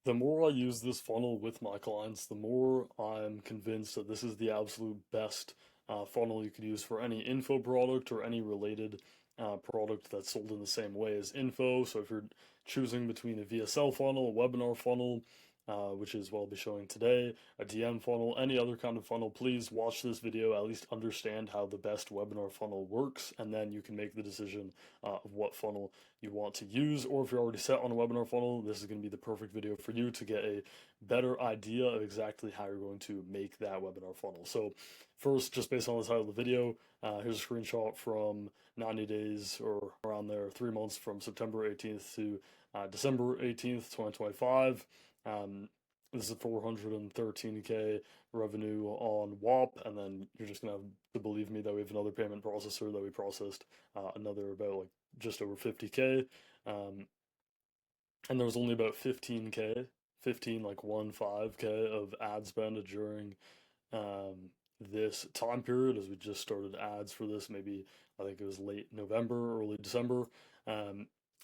The more I use this funnel with my clients, the more I'm convinced that this is the absolute best funnel you could use for any info product or any related product that's sold in the same way as info. So if you're choosing between a VSL funnel, a webinar funnel, which is what I'll be showing today, a DM funnel, any other kind of funnel, please watch this video, at least understand how the best webinar funnel works, and then you can make the decision of what funnel you want to use. Or if you're already set on a webinar funnel, this is going to be the perfect video for you to get a better idea of exactly how you're going to make that webinar funnel. So first, just based on the title of the video, here's a screenshot from 90 days or around there, 3 months from September 18th to December 18th, 2025. This is 413K revenue on WAP, and then you're just gonna have to believe me that we have another payment processor that we processed another about like just over 50K, and there was only about 15K, 15 like 15K of ad spend during this time period, as we just started ads for this. Maybe I think it was late November, early December.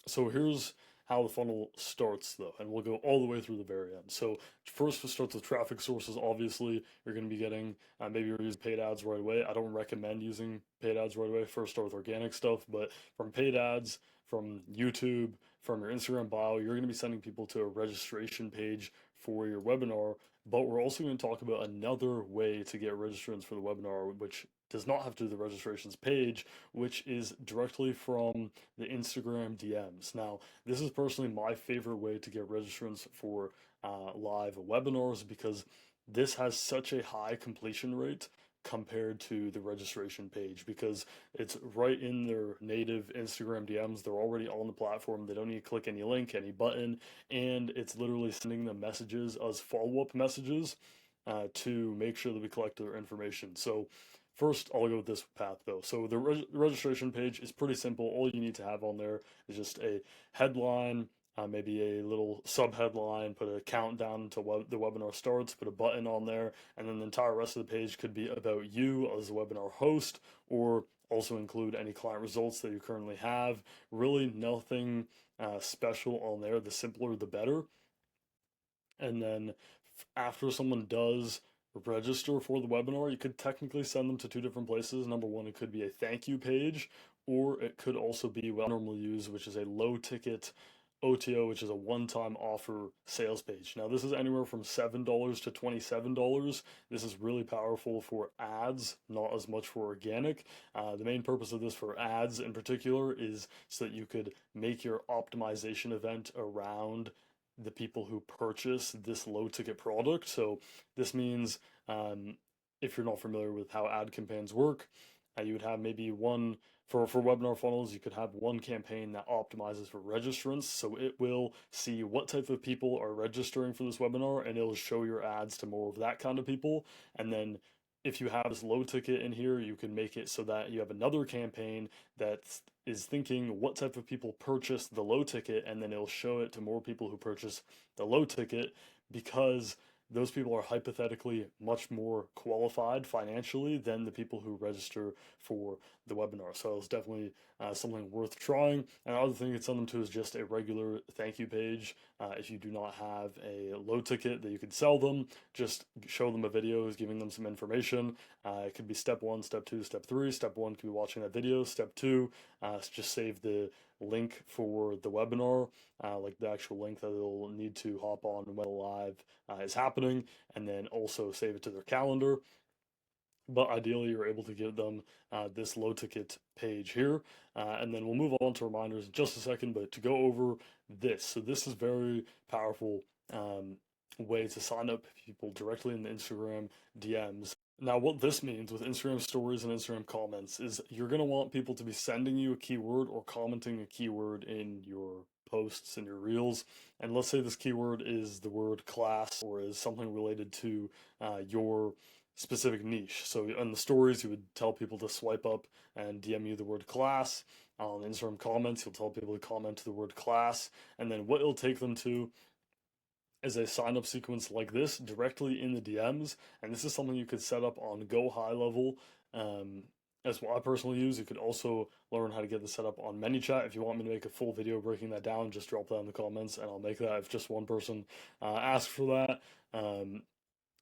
So here's how the funnel starts though, and we'll go all the way through the very end. So first we'll start with traffic sources. Obviously you're going to be getting, maybe you're using paid ads right away. I don't recommend using paid ads right away. First start with organic stuff, but from paid ads, from YouTube, from your Instagram bio, you're going to be sending people to a registration page for your webinar. But we're also going to talk about another way to get registrants for the webinar, which does not have to do the registrations page, which is directly from the Instagram DMs. Now, this is personally my favorite way to get registrants for live webinars, because this has such a high completion rate compared to the registration page, because it's right in their native Instagram DMs. They're already on the platform. They don't need to click any link, any button, and it's literally sending them messages as follow-up messages to make sure that we collect their information. So first, I'll go with this path though. So the registration page is pretty simple. All you need to have on there is just a headline, maybe a little sub-headline, put a countdown to the webinar starts, put a button on there, and then the entire rest of the page could be about you as a webinar host, or also include any client results that you currently have. Really nothing special on there. The simpler, the better. And then after someone does register for the webinar, you could technically send them to two different places. Number one, it could be a thank you page, or it could also be what I normally use, which is a low ticket OTO, which is a one-time offer sales page. Now, this is anywhere from $7 to $27. This is really powerful for ads, not as much for organic. The main purpose of this for ads in particular is so that you could make your optimization event around the people who purchase this low ticket product. So this means, if you're not familiar with how ad campaigns work, you would have maybe one for webinar funnels. You could have one campaign that optimizes for registrants. So it will see what type of people are registering for this webinar, and it'll show your ads to more of that kind of people. And then if you have this low ticket in here, you can make it so that you have another campaign that is thinking what type of people purchase the low ticket, and then it'll show it to more people who purchase the low ticket, because those people are hypothetically much more qualified financially than the people who register for the webinar. So it's definitely something worth trying. And another thing you can send them to is just a regular thank you page. If you do not have a low ticket that you could sell them, just show them a video giving them some information. It could be step one, step two, step three. Step one could be watching that video. Step two, just save the link for the webinar, like the actual link that they'll need to hop on when live is happening, and then also save it to their calendar. But ideally, you're able to give them this low ticket page here, and then we'll move on to reminders in just a second. But to go over this, so this is very powerful way to sign up people directly in the Instagram DMs. Now, what this means with Instagram stories and Instagram comments is you're going to want people to be sending you a keyword or commenting a keyword in your posts and your reels. And let's say this keyword is the word class, or is something related to your specific niche. So in the stories, you would tell people to swipe up and DM you the word class. On Instagram comments, you'll tell people to comment to the word class. And then what it'll take them to is a sign up sequence like this directly in the DMs. And this is something you could set up on GoHighLevel. That's what I personally use. You could also learn how to get this set up on ManyChat. If you want me to make a full video breaking that down, just drop that in the comments and I'll make that if just one person asks for that.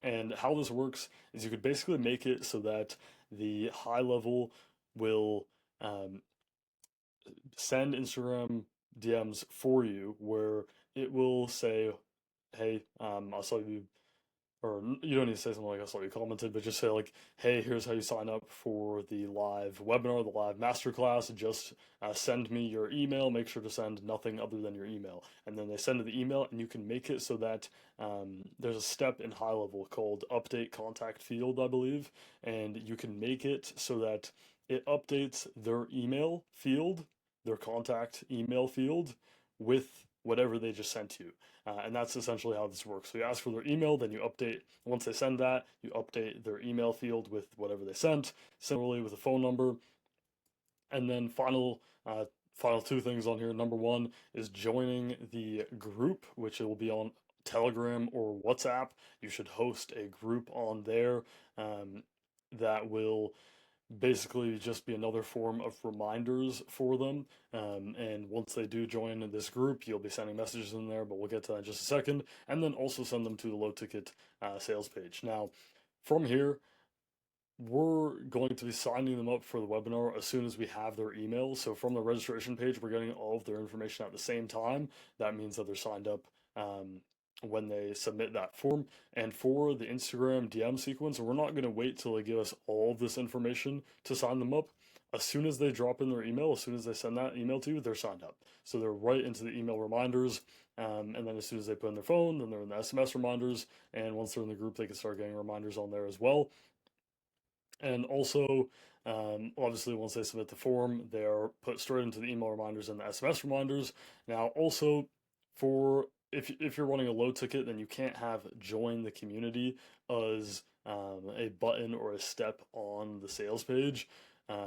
And how this works is you could basically make it so that the high level will um, send Instagram DMs for you, where it will say, "Hey, I saw you," or you don't need to say something like "I saw you commented," but just say like, "Hey, here's how you sign up for the live webinar, the live masterclass. Just send me your email. Make sure to send nothing other than your email." And then they send the email, and you can make it so that there's a step in high level called update contact field, I believe, and you can make it so that it updates their email field, their contact email field, with whatever they just sent you. And that's essentially how this works. So you ask for their email, then you update. Once they send that, you update their email field with whatever they sent. Similarly with a phone number. And then final two things on here. Number one is joining the group, which it will be on Telegram or WhatsApp. You should host a group on there that will basically just be another form of reminders for them. And once they do join this group, you'll be sending messages in there, but we'll get to that in just a second. And then also send them to the low ticket sales page. Now, from here, we're going to be signing them up for the webinar as soon as we have their email. So from the registration page, we're getting all of their information at the same time. That means that they're signed up when they submit that form. And for the Instagram DM sequence, we're not going to wait till they give us all of this information to sign them up. As soon as they drop in their email, as soon as they send that email to you, they're signed up. So they're right into the email reminders. And then as soon as they put in their phone, then they're in the SMS reminders. And once they're in the group, they can start getting reminders on there as well. And also, obviously, once they submit the form, they are put straight into the email reminders and the SMS reminders. Now, also, for if you're running a low ticket, then you can't have join the community as a button or a step on the sales page.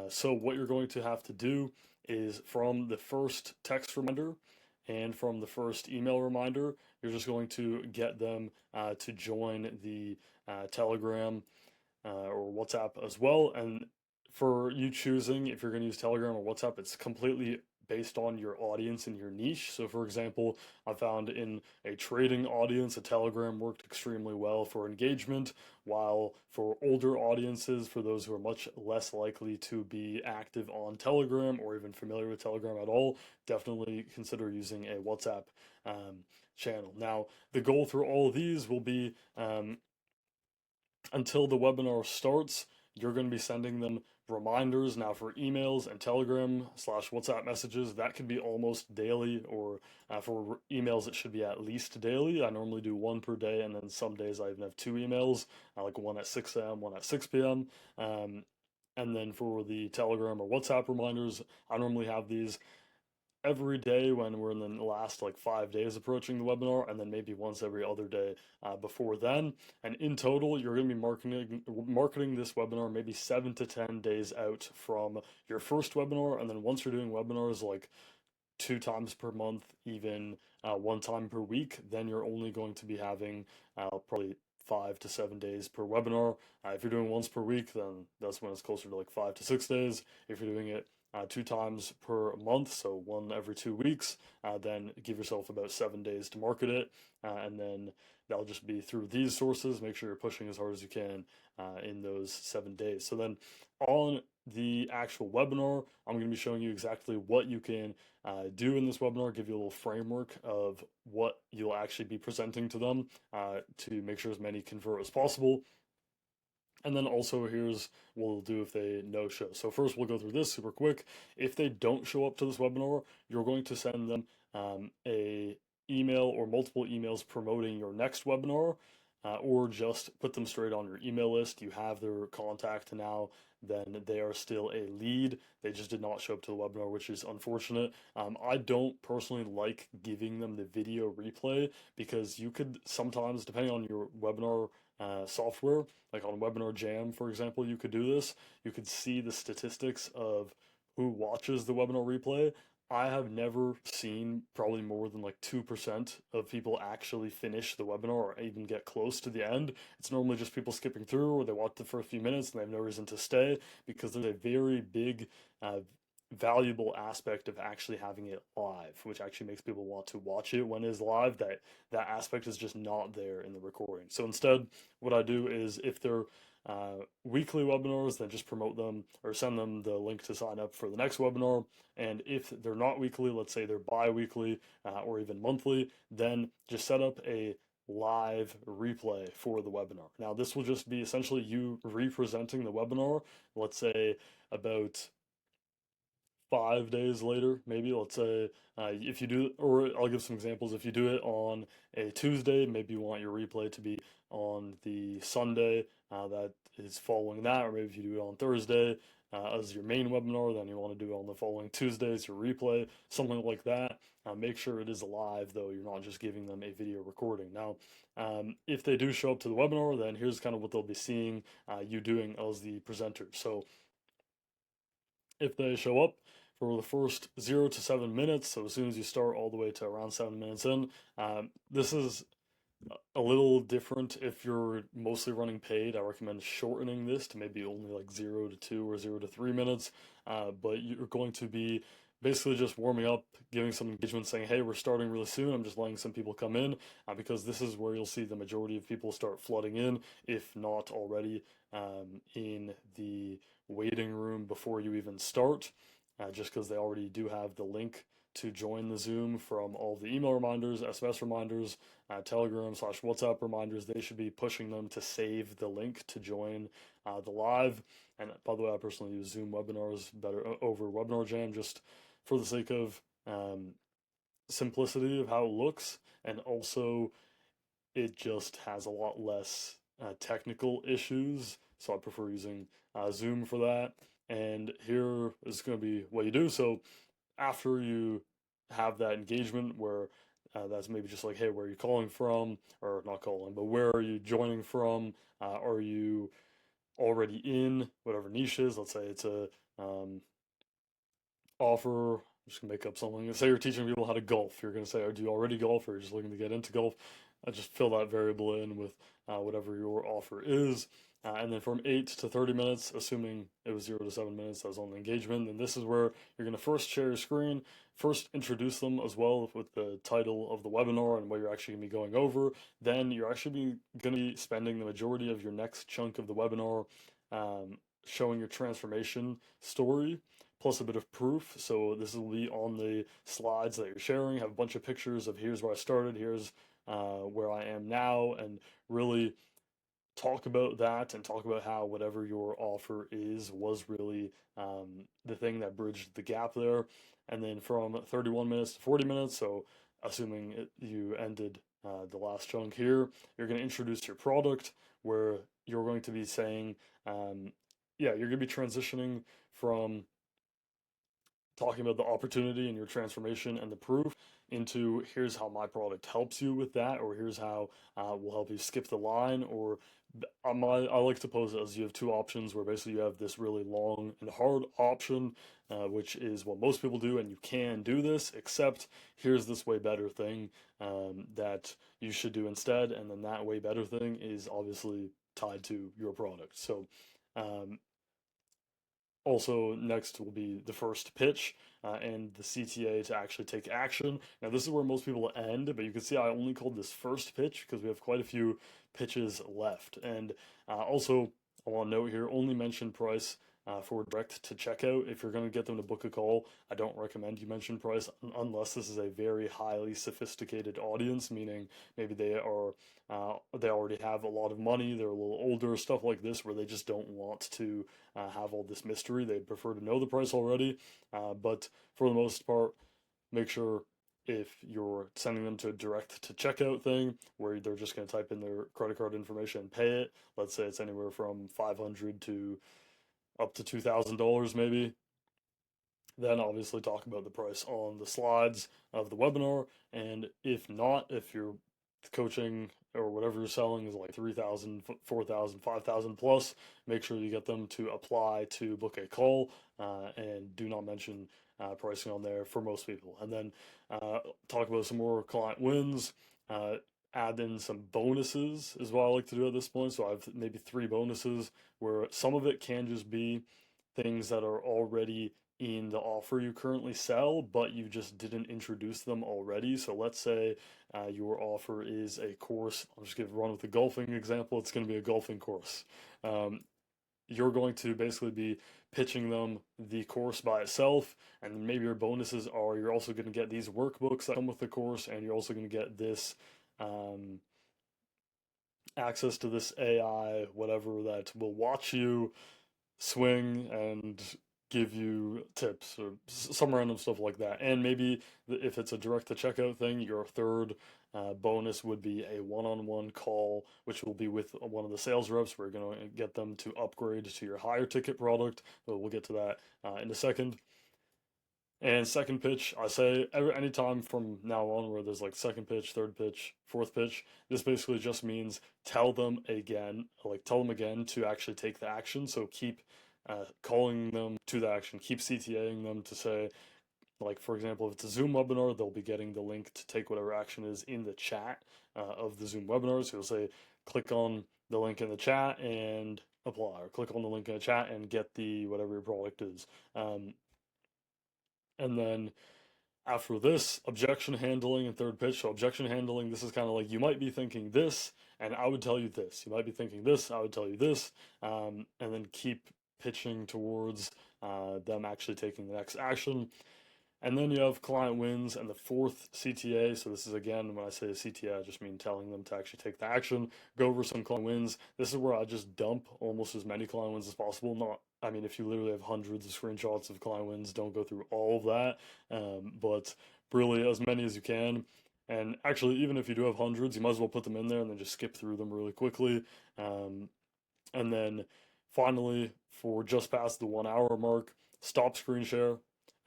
So what you're going to have to do is from the first text reminder and from the first email reminder, you're just going to get them to join the Telegram or WhatsApp as well. And for you choosing if you're going to use Telegram or WhatsApp, it's completely based on your audience and your niche. So, for example, I found in a trading audience, a Telegram worked extremely well for engagement, while for older audiences, for those who are much less likely to be active on Telegram or even familiar with Telegram at all, definitely consider using a WhatsApp channel. Now, the goal through all of these will be until the webinar starts, you're going to be sending them reminders. Now for emails and Telegram / WhatsApp messages, that could be almost daily, or for emails, it should be at least daily. I normally do one per day, and then some days I even have two emails, like one at 6 a.m., one at 6 p.m. And then for the Telegram or WhatsApp reminders, I normally have these every day when we're in the last like 5 days approaching the webinar, and then maybe once every other day before then. And in total, you're going to be marketing this webinar maybe 7 to 10 days out from your first webinar. And then once you're doing webinars like 2 times per month, even 1 time per week, then you're only going to be having probably 5 to 7 days per webinar. If you're doing once per week, then that's when it's closer to like 5 to 6 days. If you're doing it 2 times per month, so one every 2 weeks, then give yourself about 7 days to market it. And then that'll just be through these sources. Make sure you're pushing as hard as you can in those 7 days. So then on the actual webinar, I'm going to be showing you exactly what you can do in this webinar, give you a little framework of what you'll actually be presenting to them to make sure as many convert as possible. And then also here's what we'll do if they no show. So first we'll go through this super quick. If they don't show up to this webinar, you're going to send them a email or multiple emails promoting your next webinar, or just put them straight on your email list. You have their contact now, then they are still a lead. They just did not show up to the webinar, which is unfortunate. I don't personally like giving them the video replay because you could sometimes, depending on your webinar software, like on Webinar Jam, for example, you could do this. You could see the statistics of who watches the webinar replay. I have never seen probably more than like 2% of people actually finish the webinar or even get close to the end. It's normally just people skipping through or they watch the first few minutes and they have no reason to stay because there's a very big, uh, valuable aspect of actually having it live, which actually makes people want to watch it when it is live. That aspect is just not there in the recording. So instead, what I do is if they're weekly webinars, then just promote them or send them the link to sign up for the next webinar. And if they're not weekly, let's say they're bi-weekly or even monthly, then just set up a live replay for the webinar. Now, this will just be essentially you representing the webinar, let's say about 5 days later, maybe. Let's say if you do, or I'll give some examples. If you do it on a Tuesday, maybe you want your replay to be on the Sunday that is following that, or maybe if you do it on Thursday as your main webinar, then you want to do it on the following Tuesday as your replay, something like that. Make sure it is live, though. You're not just giving them a video recording. Now, if they do show up to the webinar, then here's kind of what they'll be seeing you doing as the presenter. So if they show up for the first 0 to 7 minutes, so as soon as you start all the way to around 7 minutes in, this is a little different if you're mostly running paid. I recommend shortening this to maybe only like 0 to 2 or 0 to 3 minutes. But you're going to be basically just warming up, giving some engagement, saying, hey, we're starting really soon. I'm just letting some people come in because this is where you'll see the majority of people start flooding in, if not already in the waiting room before you even start, just because they already do have the link to join the Zoom from all of the email reminders, SMS reminders, Telegram/WhatsApp reminders. They should be pushing them to save the link to join the live. And by the way, I personally use Zoom webinars better over Webinar Jam just for the sake of simplicity of how it looks, and also it just has a lot less technical issues. So I prefer using Zoom for that. And here is going to be what you do. So after you have that engagement where that's maybe just like, hey, where are you calling from? Or not calling, but where are you joining from? Are you already in whatever niche is? Let's say it's a offer. I'm just gonna make up something. Say you're teaching people how to golf. You're gonna say, "Do you already golf, or are you just looking to get into golf?" I just fill that variable in with whatever your offer is, and then from 8 to 30 minutes, assuming it was 0 to 7 minutes, that was on the engagement. And this is where you're gonna first share your screen, first introduce them as well with the title of the webinar and what you're actually gonna be going over. Then you're actually gonna be spending the majority of your next chunk of the webinar showing your transformation story plus a bit of proof. So this will be on the slides that you're sharing, have a bunch of pictures of here's where I started, here's where I am now, and really talk about that and talk about how whatever your offer is was really the thing that bridged the gap there. And then from 31 minutes to 40 minutes, so assuming you ended the last chunk here, you're going to introduce your product where you're going to be saying, yeah, you're going to be transitioning from talking about the opportunity and your transformation and the proof into here's how my product helps you with that, or here's how we'll help you skip the line, or I like to pose it as you have two options where basically you have this really long and hard option, which is what most people do, and you can do this, except here's this way better thing that you should do instead, and then that way better thing is obviously tied to your product. So also, next will be the first pitch and the CTA to actually take action. Now, this is where most people end, but you can see I only called this first pitch because we have quite a few pitches left. And also, I want to note here only mention price for direct to checkout. If you're going to get them to book a call, I don't recommend you mention price unless this is a very highly sophisticated audience, meaning maybe they already have a lot of money, they're a little older, stuff like this, where they just don't want to have all this mystery. They prefer to know the price already. But for the most part, make sure if you're sending them to a direct to checkout thing where they're just going to type in their credit card information and pay it, let's say it's anywhere from 500 to up to $2,000 maybe, then obviously talk about the price on the slides of the webinar. And if not, if your coaching or whatever you're selling is like 3,000, 4,000, 5,000 plus, make sure you get them to apply to book a call and do not mention pricing on there for most people. And then talk about some more client wins. Uh, Add in some bonuses is what I like to do at this point. So I have maybe three bonuses where some of it can just be things that are already in the offer you currently sell, but you just didn't introduce them already. So let's say your offer is a course. I'll just give a run with the golfing example. It's going to be a golfing course. Um, you're going to basically be pitching them the course by itself, and maybe your bonuses are you're also going to get these workbooks that come with the course, and you're also going to get this um, access to this AI, whatever, that will watch you swing and give you tips or some random stuff like that. And maybe if it's a direct to checkout thing, your third bonus would be a one-on-one call, which will be with one of the sales reps. We're going to get them to upgrade to your higher ticket product. But we'll get to that in a second. And second pitch, I say anytime from now on where there's like second pitch, third pitch, fourth pitch, this basically just means tell them again, like tell them again to actually take the action. So keep calling them to the action, keep CTAing them to say, like, for example, if it's a Zoom webinar, they'll be getting the link to take whatever action is in the chat of the Zoom webinar. So you'll say, click on the link in the chat and apply, or click on the link in the chat and get the whatever your product is. And then after this, objection handling and third pitch. So objection handling, this is kind of like you might be thinking this, and I would tell you this. You might be thinking this, I would tell you this, and then keep pitching towards them actually taking the next action. And then you have client wins and the fourth CTA. So this is, again, when I say CTA, I just mean telling them to actually take the action. Go over some client wins. This is where I just dump almost as many client wins as possible. Not, I mean, if you literally have hundreds of screenshots of client wins, don't go through all of that. But really as many as you can. And actually, even if you do have hundreds, you might as well put them in there and then just skip through them really quickly. And then finally, for just past the 1 hour mark, stop screen share,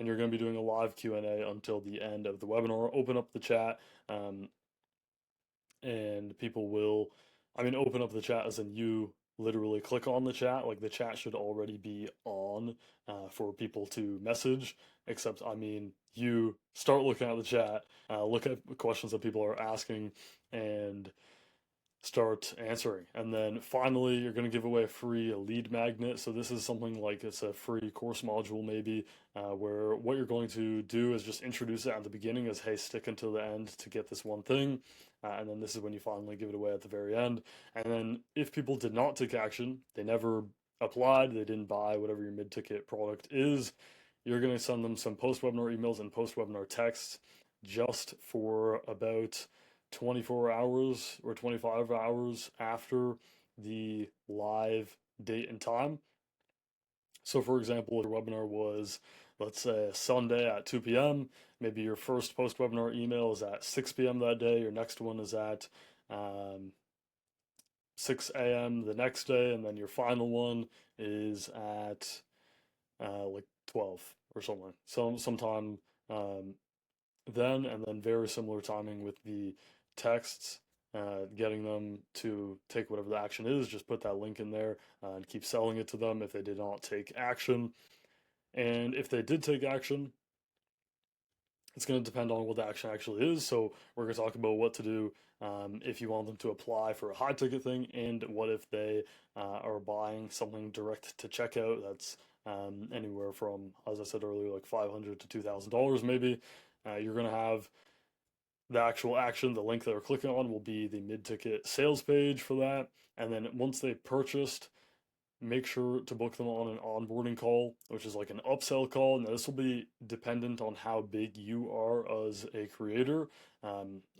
and you're going to be doing a live Q&A until the end of the webinar. Open up the chat, and people will, I mean, open up the chat as in you literally click on the chat. Like, the chat should already be on for people to message, except, I mean, you start looking at the chat, look at questions that people are asking, and start answering. And then finally, you're going to give away a free lead magnet. So this is something like it's a free course module maybe, where what you're going to do is just introduce it at the beginning as, hey, stick until the end to get this one thing. And then this is when you finally give it away at the very end. And then if people did not take action, they never applied, they didn't buy whatever your mid-ticket product is, you're going to send them some post-webinar emails and post-webinar texts just for about 24 hours or 25 hours after the live date and time. So, for example, if your webinar was, let's say, Sunday at 2 p.m., maybe your first post webinar email is at 6 p.m. that day, your next one is at 6 a.m. the next day, and then your final one is at like 12 or something. Sometime then, and then very similar timing with the texts, getting them to take whatever the action is. Just put that link in there and keep selling it to them if they did not take action. And if they did take action, it's going to depend on what the action actually is. So we're going to talk about what to do if you want them to apply for a high ticket thing, and what if they are buying something direct to checkout that's anywhere from, as I said earlier, like $500 to $2,000 maybe. You're going to have the actual action, the link they're clicking on will be the mid-ticket sales page for that. And then once they purchased, make sure to book them on an onboarding call, which is like an upsell call. Now, this will be dependent on how big you are as a creator,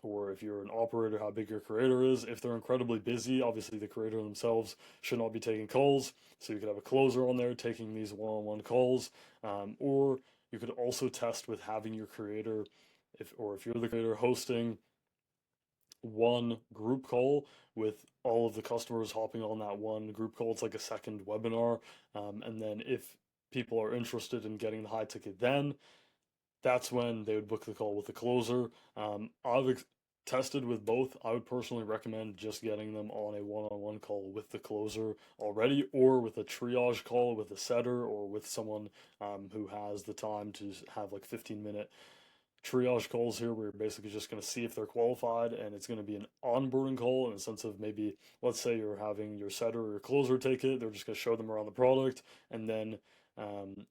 or if you're an operator, how big your creator is. If they're incredibly busy, obviously the creator themselves should not be taking calls. So you could have a closer on there taking these one-on-one calls, or you could also test with having your creator, if you're the creator, hosting one group call with all of the customers hopping on that one group call. It's like a second webinar. And then if people are interested in getting the high ticket, then that's when they would book the call with the closer. I've tested with both. I would personally recommend just getting them on a one-on-one call with the closer already, or with a triage call with a setter, or with someone who has the time to have like 15-minute triage calls here. We're basically just going to see if they're qualified, and it's going to be an onboarding call in the sense of, maybe let's say you're having your setter or your closer take it. They're just going to show them around the product, and then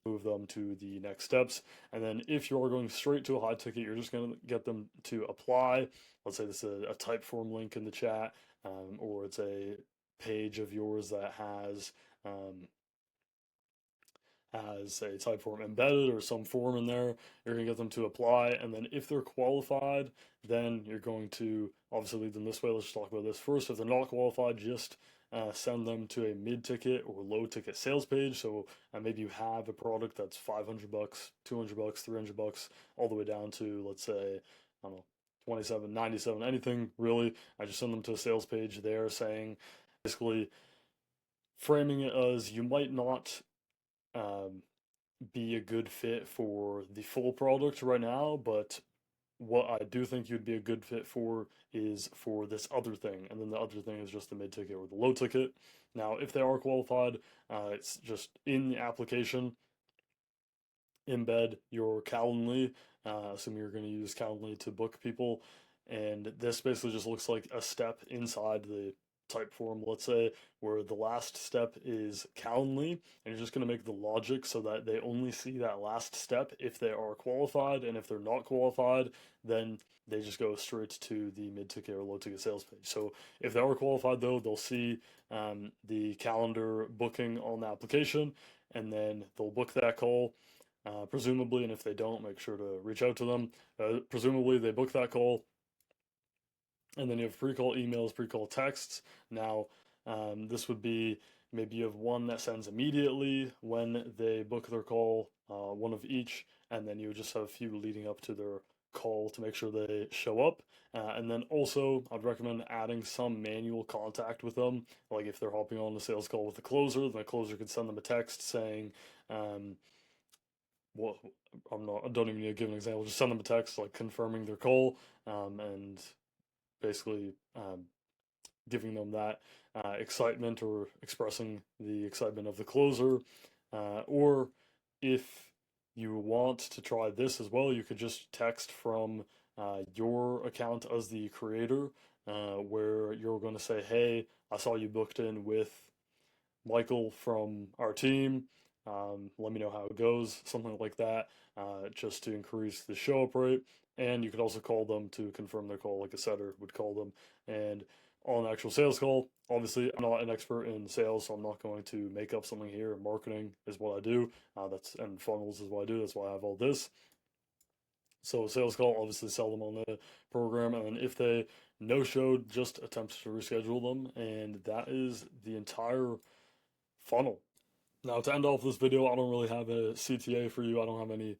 move them to the next steps. And then if you're going straight to a high ticket, you're just going to get them to apply. Let's say this is a type form link in the chat, or it's a page of yours that um, has a type form embedded or some form in there. You're going to get them to apply, and then if they're qualified, then you're going to obviously lead them this way. Let's just talk about this first. If they're not qualified, just send them to a mid-ticket or low-ticket sales page. So maybe you have a product that's 500 bucks, 200 bucks, 300 bucks, all the way down to, let's say, I don't know, 27, 97, anything really. I just send them to a sales page there, saying, basically framing it as, you might not um, be a good fit for the full product right now, but what I do think you'd be a good fit for is for this other thing, and then the other thing is just the mid ticket or the low ticket. Now, if they are qualified, it's just in the application, embed your Calendly, assuming you're going to use Calendly to book people. And this basically just looks like a step inside the type form, let's say, where the last step is Calendly, and you're just going to make the logic so that they only see that last step if they are qualified, and if they're not qualified, then they just go straight to the mid-ticket or low-ticket sales page. So if they are qualified, though, they'll see the calendar booking on the application, and then they'll book that call. Presumably, and if they don't, make sure to reach out to them. Presumably, they book that call, and then you have pre-call emails, pre-call texts. Now, this would be, maybe you have one that sends immediately when they book their call, one of each, and then you just have a few leading up to their call to make sure they show up. And then also, I'd recommend adding some manual contact with them. Like if they're hopping on a sales call with the closer, then the closer could send them a text saying, well, I don't even need to give an example. Just send them a text like confirming their call, and basically giving them that excitement, or expressing the excitement of the closer. Or if you want to try this as well, you could just text from your account as the creator, where you're going to say, "Hey, I saw you booked in with Michael from our team. Let me know how it goes," something like that, just to increase the show up rate. And you could also call them to confirm their call, like a setter would call them. And on the actual sales call, obviously, I'm not an expert in sales, so I'm not going to make up something here. Marketing is what I do. And funnels is what I do. That's why I have all this. So sales call, obviously sell them on the program, and then if they no showed, just attempt to reschedule them, and that is the entire funnel. Now, to end off this video, I don't really have a CTA for you. I don't have any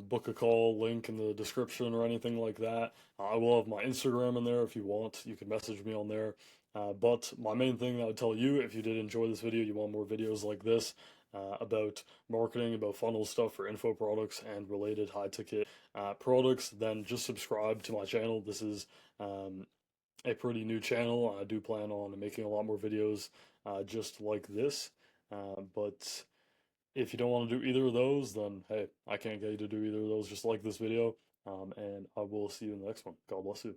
book a call link in the description or anything like that. I will have my Instagram in there if you want. You can message me on there. But my main thing that I would tell you, if you did enjoy this video, you want more videos like this about marketing, about funnel stuff for info products and related high ticket products, then just subscribe to my channel. This is a pretty new channel. I do plan on making a lot more videos just like this. But if you don't want to do either of those, then hey, I can't get you to do either of those. Just like this video, and I will see you in the next one. God bless you.